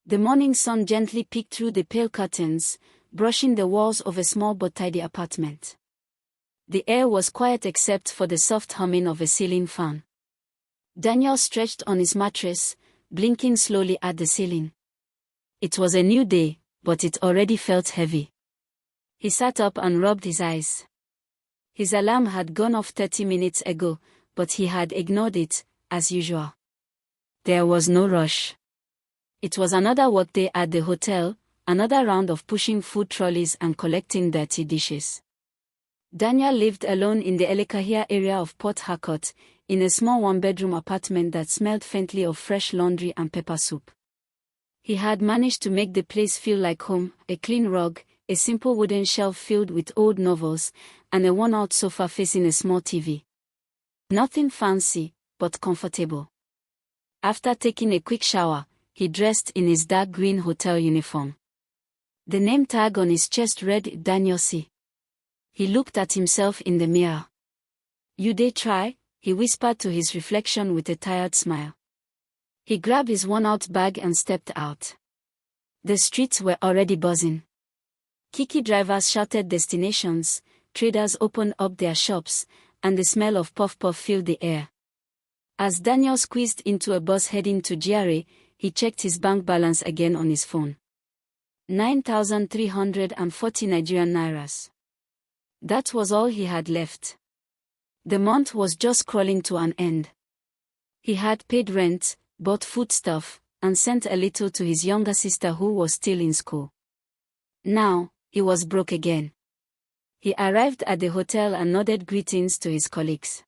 The morning sun gently peeked through the pale curtains, brushing the walls of a small but tidy apartment. The air was quiet except for the soft humming of a ceiling fan. Daniel stretched on his mattress, blinking slowly at the ceiling. It was a new day, but it already felt heavy. He sat up and rubbed his eyes. His alarm had gone off 30 minutes ago, but he had ignored it, as usual. There was no rush. It was another workday at the hotel, another round of pushing food trolleys and collecting dirty dishes. Daniel lived alone in the Elekahia area of Port Harcourt, in a small one-bedroom apartment that smelled faintly of fresh laundry and pepper soup. He had managed to make the place feel like home: a clean rug, a simple wooden shelf filled with old novels, and a worn-out sofa facing a small TV. Nothing fancy, but comfortable. After taking a quick shower, he dressed in his dark green hotel uniform. The name tag on his chest read Daniel C. He looked at himself in the mirror. "You dey try?" he whispered to his reflection with a tired smile. He grabbed his worn-out bag and stepped out. The streets were already buzzing. Kiki drivers shouted destinations, traders opened up their shops, and the smell of puff-puff filled the air. As Daniel squeezed into a bus heading to GRA, he checked his bank balance again on his phone. 9,340 Nigerian nairas. That was all he had left. The month was just crawling to an end. He had paid rent, bought foodstuff, and sent a little to his younger sister who was still in school. Now, he was broke again. He arrived at the hotel and nodded greetings to his colleagues.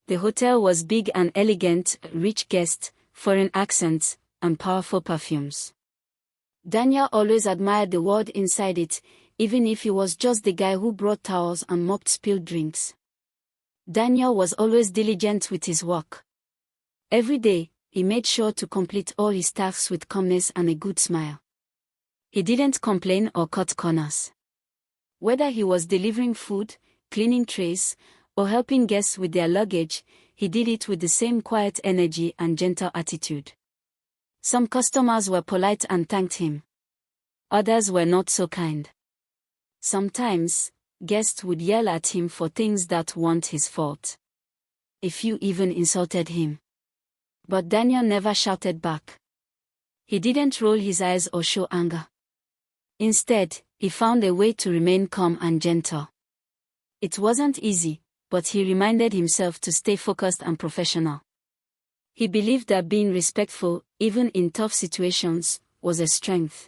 The hotel was big and elegant, rich guests, foreign accents, and powerful perfumes. Daniel always admired the world inside it, even if he was just the guy who brought towels and mopped spilled drinks. Daniel was always diligent with his work. Every day, he made sure to complete all his tasks with calmness and a good smile. He didn't complain or cut corners. Whether he was delivering food, cleaning trays, or helping guests with their luggage, he did it with the same quiet energy and gentle attitude. Some customers were polite and thanked him. Others were not so kind. Sometimes, guests would yell at him for things that weren't his fault. A few even insulted him. But Daniel never shouted back. He didn't roll his eyes or show anger. Instead, he found a way to remain calm and gentle. It wasn't easy, but he reminded himself to stay focused and professional. He believed that being respectful, even in tough situations, was a strength.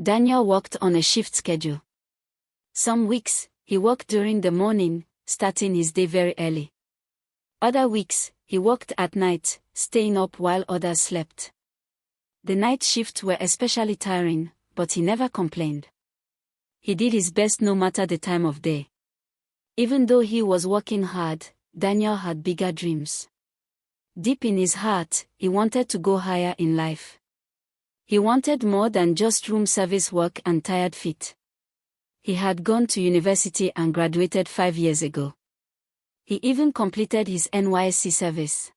Daniel worked on a shift schedule. Some weeks, he worked during the morning, starting his day very early. Other weeks, he worked at night, staying up while others slept. The night shifts were especially tiring, but he never complained. He did his best no matter the time of day. Even though he was working hard, Daniel had bigger dreams. Deep in his heart, he wanted to go higher in life. He wanted more than just room service work and tired feet. He had gone to university and graduated 5 years ago. He even completed his NYSC service.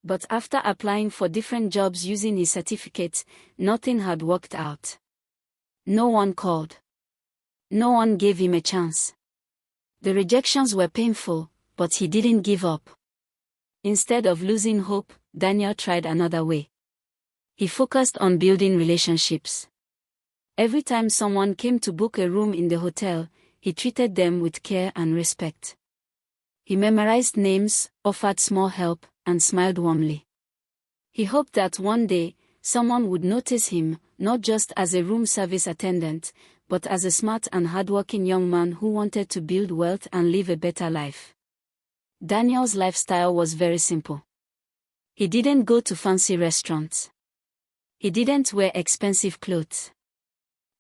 But after applying for different jobs using his certificate, nothing had worked out. No one called. No one gave him a chance. The rejections were painful, but he didn't give up. Instead of losing hope, Daniel tried another way. He focused on building relationships. Every time someone came to book a room in the hotel, he treated them with care and respect. He memorized names, offered small help, and smiled warmly. He hoped that one day, someone would notice him, not just as a room service attendant, but as a smart and hardworking young man who wanted to build wealth and live a better life. Daniel's lifestyle was very simple. He didn't go to fancy restaurants. He didn't wear expensive clothes.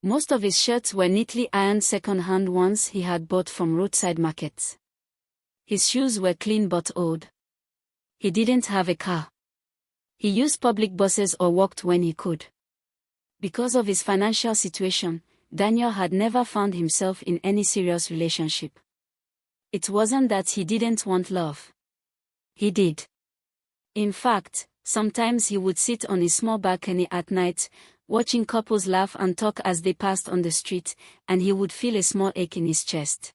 Most of his shirts were neatly ironed second-hand ones he had bought from roadside markets. His shoes were clean but old. He didn't have a car. He used public buses or walked when he could. Because of his financial situation, Daniel had never found himself in any serious relationship. It wasn't that he didn't want love. He did. In fact, Sometimes he would sit on his small balcony at night, watching couples laugh and talk as they passed on the street, and he would feel a small ache in his chest.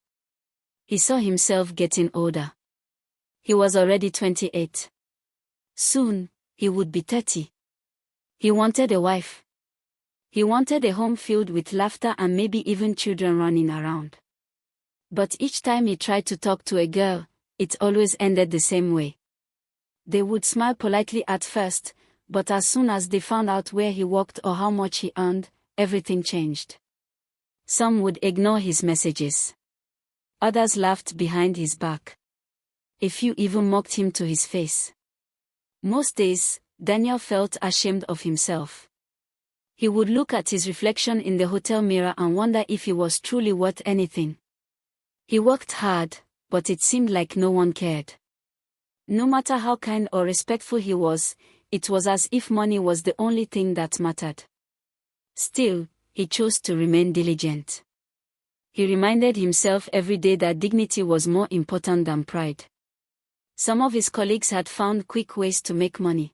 He saw himself getting older. He was already 28. Soon, he would be 30. He wanted a wife. He wanted a home filled with laughter and maybe even children running around. But each time he tried to talk to a girl, it always ended the same way. They would smile politely at first, but as soon as they found out where he worked or how much he earned, everything changed. Some would ignore his messages. Others laughed behind his back. A few even mocked him to his face. Most days, Daniel felt ashamed of himself. He would look at his reflection in the hotel mirror and wonder if he was truly worth anything. He worked hard, but it seemed like no one cared. No matter how kind or respectful he was, it was as if money was the only thing that mattered. Still, he chose to remain diligent. He reminded himself every day that dignity was more important than pride. Some of his colleagues had found quick ways to make money.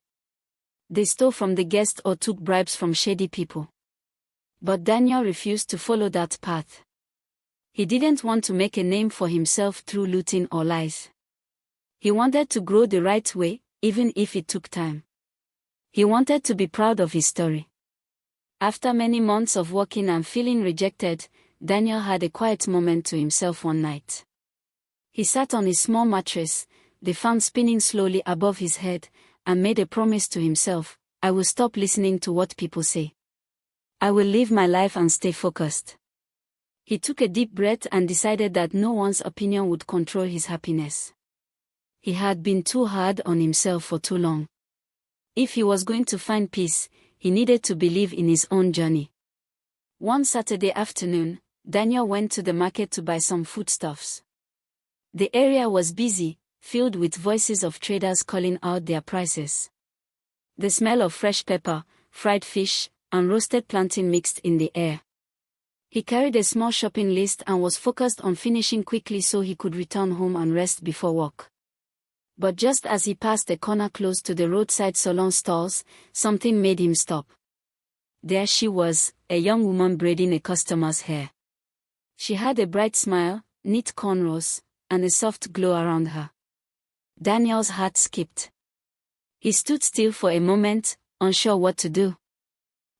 They stole from the guests or took bribes from shady people. But Daniel refused to follow that path. He didn't want to make a name for himself through looting or lies. He wanted to grow the right way, even if it took time. He wanted to be proud of his story. After many months of working and feeling rejected, Daniel had a quiet moment to himself one night. He sat on his small mattress, the fan spinning slowly above his head, and made a promise to himself: I will stop listening to what people say. I will live my life and stay focused. He took a deep breath and decided that no one's opinion would control his happiness. He had been too hard on himself for too long. If he was going to find peace, he needed to believe in his own journey. One Saturday afternoon, Daniel went to the market to buy some foodstuffs. The area was busy, filled with voices of traders calling out their prices. The smell of fresh pepper, fried fish, and roasted plantain mixed in the air. He carried a small shopping list and was focused on finishing quickly so he could return home and rest before work. But just as he passed a corner close to the roadside salon stalls, something made him stop. There she was, a young woman braiding a customer's hair. She had a bright smile, neat cornrows, and a soft glow around her. Daniel's heart skipped. He stood still for a moment, unsure what to do.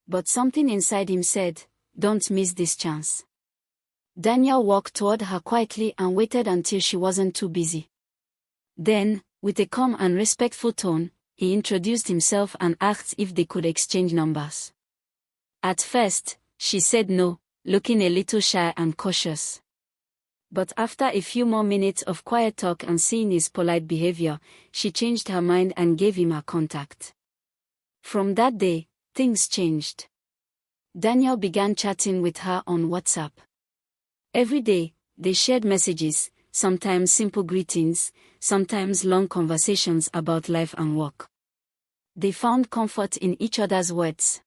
But something inside him said, "Don't miss this chance." Daniel walked toward her quietly and waited until she wasn't too busy. Then, with a calm and respectful tone, he introduced himself and asked if they could exchange numbers. At first, she said no, looking a little shy and cautious. But after a few more minutes of quiet talk and seeing his polite behavior, she changed her mind and gave him her contact. From that day, things changed. Daniel began chatting with her on WhatsApp. Every day, they shared messages, sometimes simple greetings, sometimes long conversations about life and work. They found comfort in each other's words.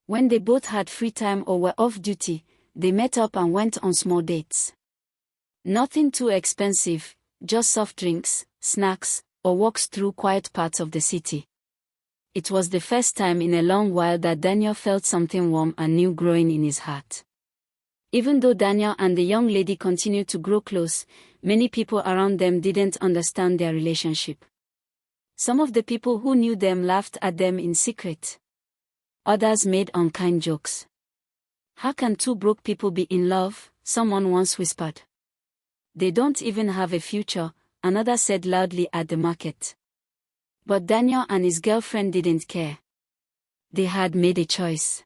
When they both had free time or were off duty, they met up and went on small dates. Nothing too expensive, just soft drinks, snacks, or walks through quiet parts of the city. It was the first time in a long while that Daniel felt something warm and new growing in his heart. Even though Daniel and the young lady continued to grow close, many people around them didn't understand their relationship. Some of the people who knew them laughed at them in secret. Others made unkind jokes. "How can two broke people be in love?" someone once whispered. "They don't even have a future," another said loudly at the market. But Daniel and his girlfriend didn't care. They had made a choice.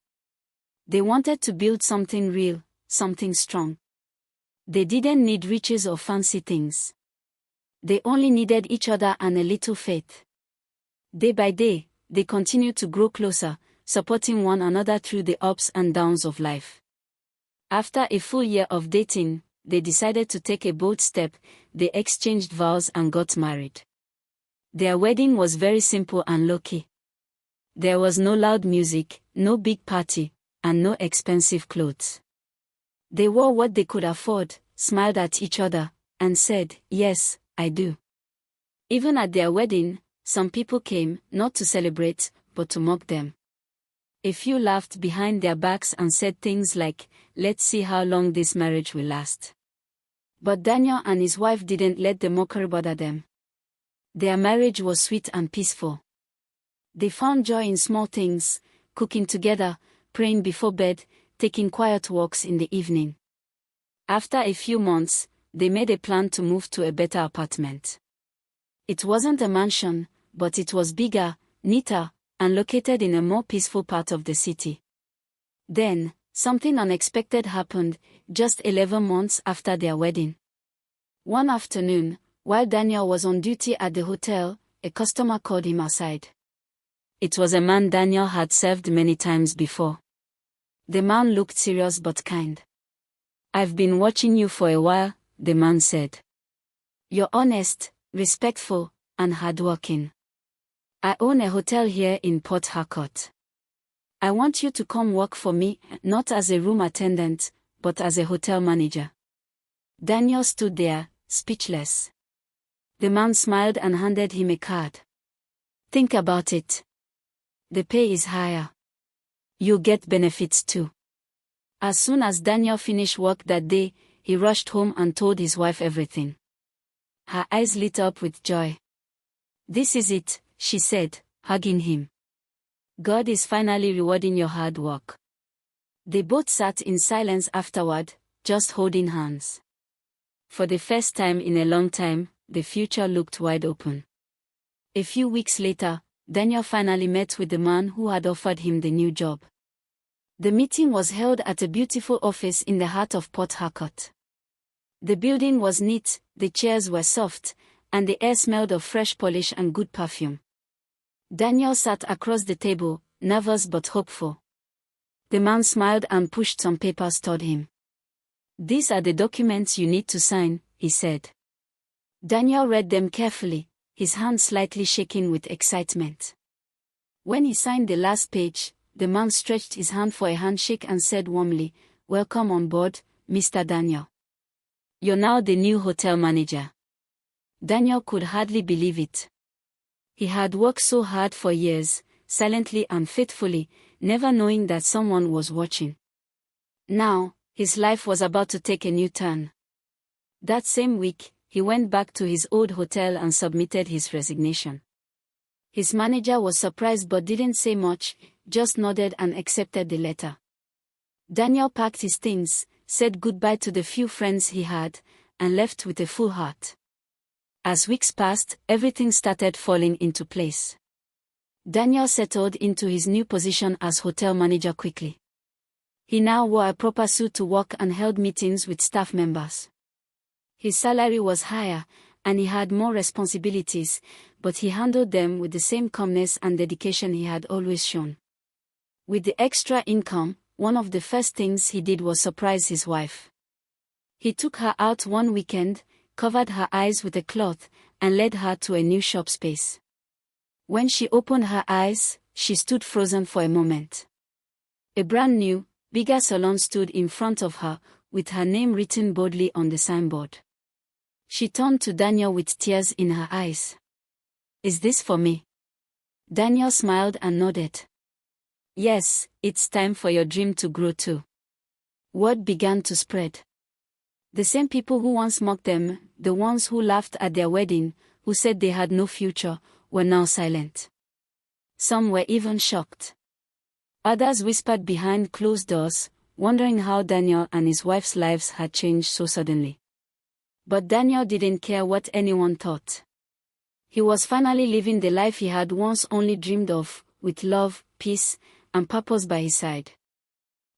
They wanted to build something real, something strong. They didn't need riches or fancy things. They only needed each other and a little faith. Day by day, they continued to grow closer, supporting one another through the ups and downs of life. After a full year of dating, they decided to take a bold step. They exchanged vows and got married. Their wedding was very simple and low-key. There was no loud music, no big party, and no expensive clothes. They wore what they could afford, smiled at each other, and said, "Yes, I do." Even at their wedding, Some people came, not to celebrate, but to mock them. A few laughed behind their backs and said things like, "Let's see how long this marriage will last." But Daniel and his wife didn't let the mockery bother them. Their marriage was sweet and peaceful. They found joy in small things, cooking together, praying before bed, taking quiet walks in the evening. After a few months, they made a plan to move to a better apartment. It wasn't a mansion, but it was bigger, neater, and located in a more peaceful part of the city. Then, something unexpected happened, just 11 months after their wedding. One afternoon, while Daniel was on duty at the hotel, a customer called him aside. It was a man Daniel had served many times before. The man looked serious but kind. "I've been watching you for a while," the man said. "You're honest, respectful, and hardworking. I own a hotel here in Port Harcourt. I want you to come work for me, not as a room attendant, but as a hotel manager." Daniel stood there, speechless. The man smiled and handed him a card. "Think about it. The pay is higher. You'll get benefits too." As soon as Daniel finished work that day, he rushed home and told his wife everything. Her eyes lit up with joy. "This is it," she said, hugging him. "God is finally rewarding your hard work." They both sat in silence afterward, just holding hands. For the first time in a long time, the future looked wide open. A few weeks later, Daniel finally met with the man who had offered him the new job. The meeting was held at a beautiful office in the heart of Port Harcourt. The building was neat, the chairs were soft, and the air smelled of fresh polish and good perfume. Daniel sat across the table, nervous but hopeful. The man smiled and pushed some papers toward him. "These are the documents you need to sign," he said. Daniel read them carefully, his hand slightly shaking with excitement. When he signed the last page, the man stretched his hand for a handshake and said warmly, "Welcome on board, Mr. Daniel. You're now the new hotel manager." Daniel could hardly believe it. He had worked so hard for years, silently and faithfully, never knowing that someone was watching. Now, his life was about to take a new turn. That same week, he went back to his old hotel and submitted his resignation. His manager was surprised but didn't say much, just nodded and accepted the letter. Daniel packed his things, said goodbye to the few friends he had, and left with a full heart. As weeks passed, everything started falling into place. Daniel settled into his new position as hotel manager quickly. He now wore a proper suit to work and held meetings with staff members. His salary was higher, and he had more responsibilities, but he handled them with the same calmness and dedication he had always shown. With the extra income, one of the first things he did was surprise his wife. He took her out one weekend, covered her eyes with a cloth, and led her to a new shop space. When she opened her eyes, she stood frozen for a moment. A brand new, bigger salon stood in front of her, with her name written boldly on the signboard. She turned to Daniel with tears in her eyes. "Is this for me?" Daniel smiled and nodded. "Yes, it's time for your dream to grow too." Word began to spread. The same people who once mocked them, the ones who laughed at their wedding, who said they had no future, were now silent. Some were even shocked. Others whispered behind closed doors, wondering how Daniel and his wife's lives had changed so suddenly. But Daniel didn't care what anyone thought. He was finally living the life he had once only dreamed of, with love, peace, and purpose by his side.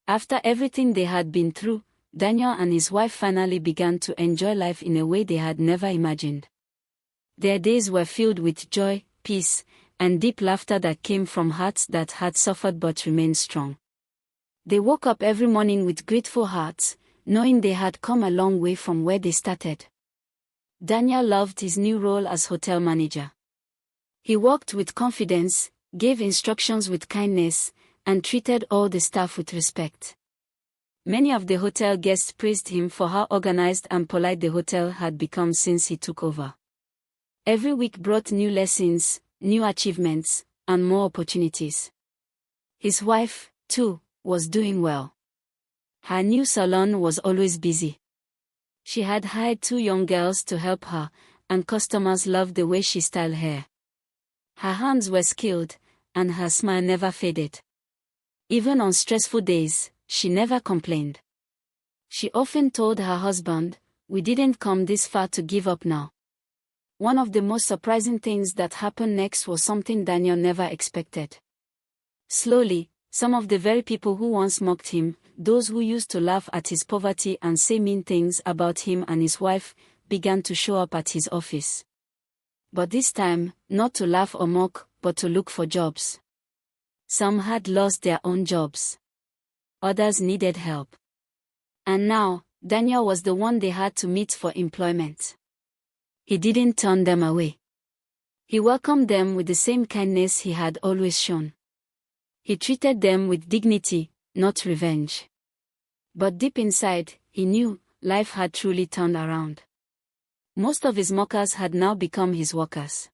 After everything they had been through, Daniel and his wife finally began to enjoy life in a way they had never imagined. Their days were filled with joy, peace, and deep laughter that came from hearts that had suffered but remained strong. They woke up every morning with grateful hearts, knowing they had come a long way from where they started. Daniel loved his new role as hotel manager. He worked with confidence, gave instructions with kindness, and treated all the staff with respect. Many of the hotel guests praised him for how organized and polite the hotel had become since he took over. Every week brought new lessons, new achievements, and more opportunities. His wife, too, was doing well. Her new salon was always busy. She had hired 2 young girls to help her, and customers loved the way she styled hair. Her hands were skilled, and her smile never faded. Even on stressful days, she never complained. She often told her husband, "We didn't come this far to give up now." One of the most surprising things that happened next was something Daniel never expected. Slowly, some of the very people who once mocked him, those who used to laugh at his poverty and say mean things about him and his wife, began to show up at his office. But this time, not to laugh or mock, but to look for jobs. Some had lost their own jobs. Others needed help. And now, Daniel was the one they had to meet for employment. He didn't turn them away. He welcomed them with the same kindness he had always shown. He treated them with dignity, not revenge. But deep inside, he knew life had truly turned around. Most of his mockers had now become his workers.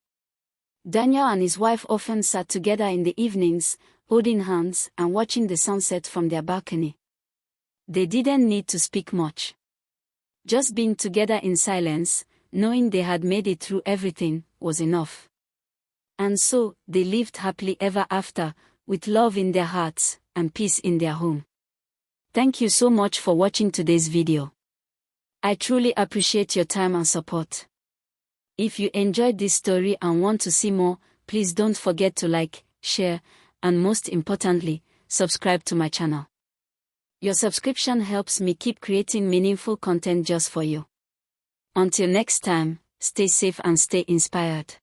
Daniel and his wife often sat together in the evenings, holding hands and watching the sunset from their balcony. They didn't need to speak much. Just being together in silence, knowing they had made it through everything, was enough. And so, they lived happily ever after, with love in their hearts, and peace in their home. Thank you so much for watching today's video. I truly appreciate your time and support. If you enjoyed this story and want to see more, please don't forget to like, share, and most importantly, subscribe to my channel. Your subscription helps me keep creating meaningful content just for you. Until next time, stay safe and stay inspired.